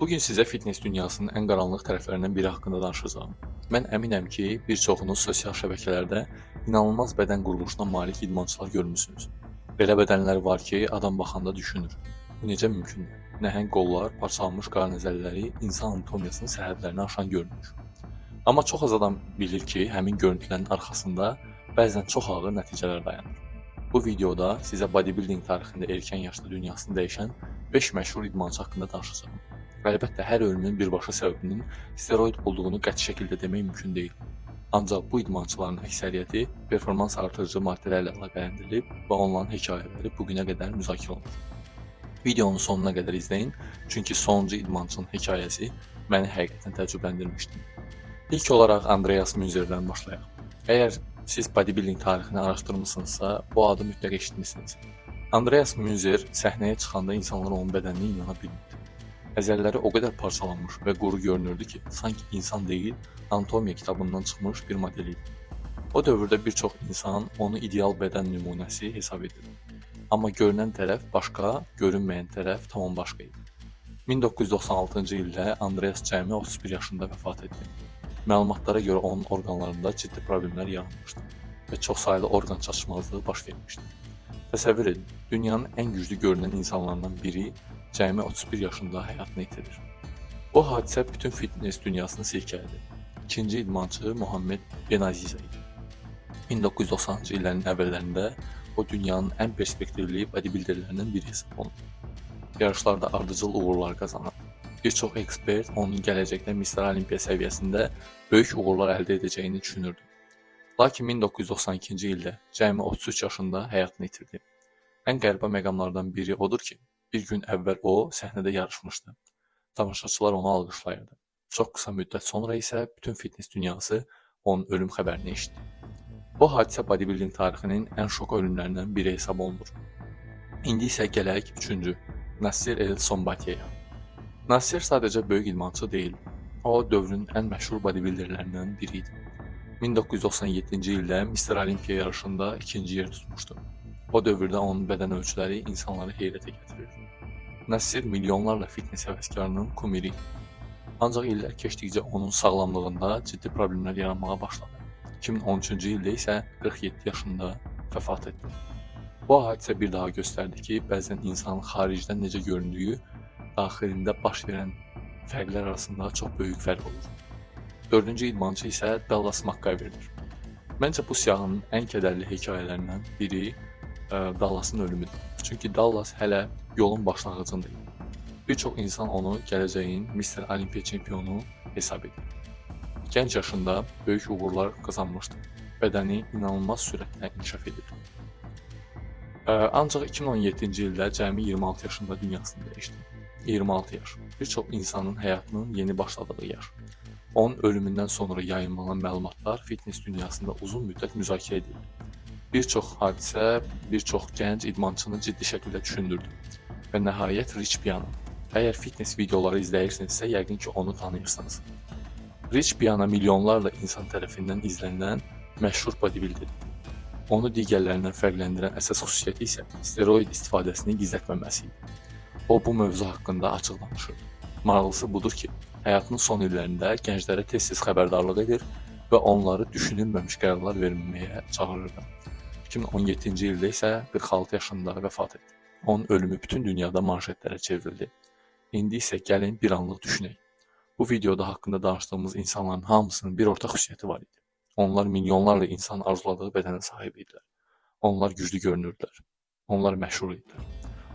Bugün sizə fitness dünyasının ən qaranlıq tərəflərindən biri haqqında danışacağam. Mən əminəm ki, bir çoxunuz sosial şəbəkələrdə inanılmaz bədən quruluşuna malik idmançılar görmüsünüz. Belə bədənlər var ki, adam baxanda düşünür. Bu necə mümkündür? Nəhəng qollar, parçalanmış qarın əzələləri insan anatomiyasının sərhədlərini aşan görünür. Amma çox az adam bilir ki, həmin görüntülərin arxasında bəzən çox ağır nəticələr dayanır. Bu videoda sizə bodybuilding tarixində erkən yaşda dünyasını dəyişən 5 məşhur idmançı haqqında danışacağam. Əlbəttə, hər ölümün birbaşa səbəbinin steroid olduğunu qəti şəkildə demək mümkün deyil. Ancaq bu idmançıların əksəriyyəti performans artırıcı maddələrlə əlaqələndirilib və onların hekayələri bugünə qədər müzakirə olunur. Videonun sonuna qədər izləyin, çünki sonuncu idmançının hekayəsi məni həqiqətən təəccübləndirmişdi. İlk olaraq Andreas Münzerdən başlayaq. Əgər siz bodybuilding tarixini araşdırmısınızsa, bu adı mütləq eşitmisiniz. Andreas Münzer səhnəyə çıxanda insanlar onun bədəninə inana bilmirdi. Əzələləri o qədər parçalanmış və quru görünürdü ki, sanki insan deyil, anatomiya kitabından çıxmış bir model idi. O dövrdə bir çox insan onu ideal bədən nümunəsi hesab edirdi. Amma görünən tərəf başqa, görünməyən tərəf tamam başqa idi. 1996-cı ildə Andreas cəmi 31 yaşında vəfat etdi. Məlumatlara görə onun orqanlarında ciddi problemlər yaranmışdı və çoxsaylı orqan çatışmazlığı baş vermişdi. Təsəvvür edin, dünyanın ən güclü görünən insanlarından biri cəmi 31 yaşında həyatını itirir. Bu hadisə bütün fitness dünyasını silkələdi. İkinci idmançı Muhammed Benaziza idi. 1990-cı illərin əvvəllərində o dünyanın ən perspektivli bodybuilderlərindən biri hesab olunur. Yarışlarda ardıcıl uğurlar qazanır. Bir çox ekspert onun gələcəkdə Mr. Olimpiya səviyyəsində böyük uğurlar əldə edəcəyini düşünürdü. Lakin 1992-ci ildə cəmi 33 yaşında həyatını itirdi. Ən qəribə məqamlardan biri odur ki, bir gün əvvəl o səhnədə yarışmışdı. Tamaşaçılar onu alqışlayırdı. Çox qısa müddət sonra isə bütün fitness dünyası onun ölüm xəbərini eşitdi. Bu hadisə bodybuilding tarixinin ən şok ölümlərindən biri hesab olunur. İndi isə gələk 3-cü Nasser El Sonbatiyə. Nasser sadəcə böyük idmançı deyil. O dövrün ən məşhur bodybuilderlərindən biri idi. 1997-ci ildə Mr. Olimpiya yarışında ikinci yer tutmuşdu. O dövrdə onun bədən ölçüləri insanları heyrətə gətirirdi. Nasser milyonlarla fitness həvəskarının kumiri. Ancaq illər keçdikcə onun sağlamlığında ciddi problemlər yaranmağa başladı. 2013-cü ildə isə 47 yaşında vəfat etdi. Bu hadisə bir daha göstərdi ki, bəzən insanın xaricdən necə göründüyü, daxilində baş verən fərqlər arasında çox böyük fərq olur. Dördüncü idmançı isə Dallas McGyver'dir. Məncə bu siyahının ən kədərli hekayələrindən biri Dallas'ın ölümüdür. Çünki Dallas hələ yolun başlanğıcında idi. Bir çox insan onu gələcəyin Mr. Olimpiya çempionu hesab edir. Gənc yaşında böyük uğurlar qazanmışdı. Bədəni inanılmaz sürətlə inkişaf edir. Ancaq 2017-ci ildə cəmi 26 yaşında dünyasını dəyişdi. 26 yaş. Bir çox insanın həyatının yeni başladığı yaş. Onun ölümündən sonra yayınlanan məlumatlar fitness dünyasında uzun müddət müzakirə edildi. Bir çox hadisə, bir çox gənc idmançını ciddi şəkildə düşündürdü. Və nəhayət Rich Piana. Əgər fitness videoları izləyirsinizsə, yəqin ki onu tanıyırsınız. Rich Piana milyonlarla insan tərəfindən izlənilən məşhur bodybuilder idi. Onu digərlərindən fərqləndirən əsas xüsusiyyəti isə steroid istifadəsini gizlətməməsi idi. O bu mövzu haqqında açıq danışırdı. Maraqlısı budur ki, həyatının son illərində gənclərə tez-tez xəbərdarlıq edir və onları düşünülməmiş qərarlar verməyə çağırırdı. 2017-ci ildə isə 46 yaşında vəfat etdi. Onun ölümü bütün dünyada manşetlərə çevrildi. İndi isə gəlin bir anlıq düşünək. Bu videoda haqqında danışdığımız insanların hamısının bir ortaq xüsusiyyəti var idi. Onlar milyonlarla insan arzuladığı bədənə sahib idilər. Onlar güclü görünürdülər. Onlar məşhur idilər.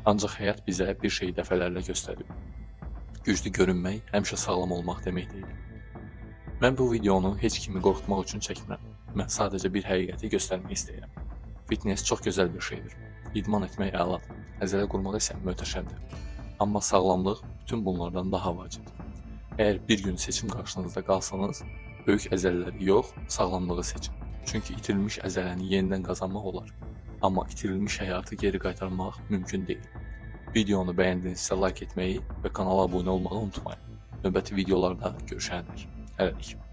Ancaq həyat bizə bir şeyi dəfələrlə göstərib. Güclü görünmək həmişə sağlam olmaq demək deyil. Mən bu videonu heç kimi qorxutmaq üçün çəkmirəm. Mən sadəcə bir həqiqəti göstərmək istəyirəm. Fitness çox gözəl bir şeydir. İdman etmək əladır. Əzələ qurmaq isə möhtəşəmdir. Amma sağlamlıq bütün bunlardan daha vacibdir. Əgər bir gün seçim qarşınızda qalsanız, böyük əzələləri yox, sağlamlığı seçin. Çünki itirilmiş əzələni yenidən qazanmaq olar. Amma itirilmiş həyatı geri qaytarmaq mümkün deyil. Videonu bəyəndinizsə like etməyi və kanala abunə olmağı unutmayın. Növbəti videolarda görüşənədək. Hələlik.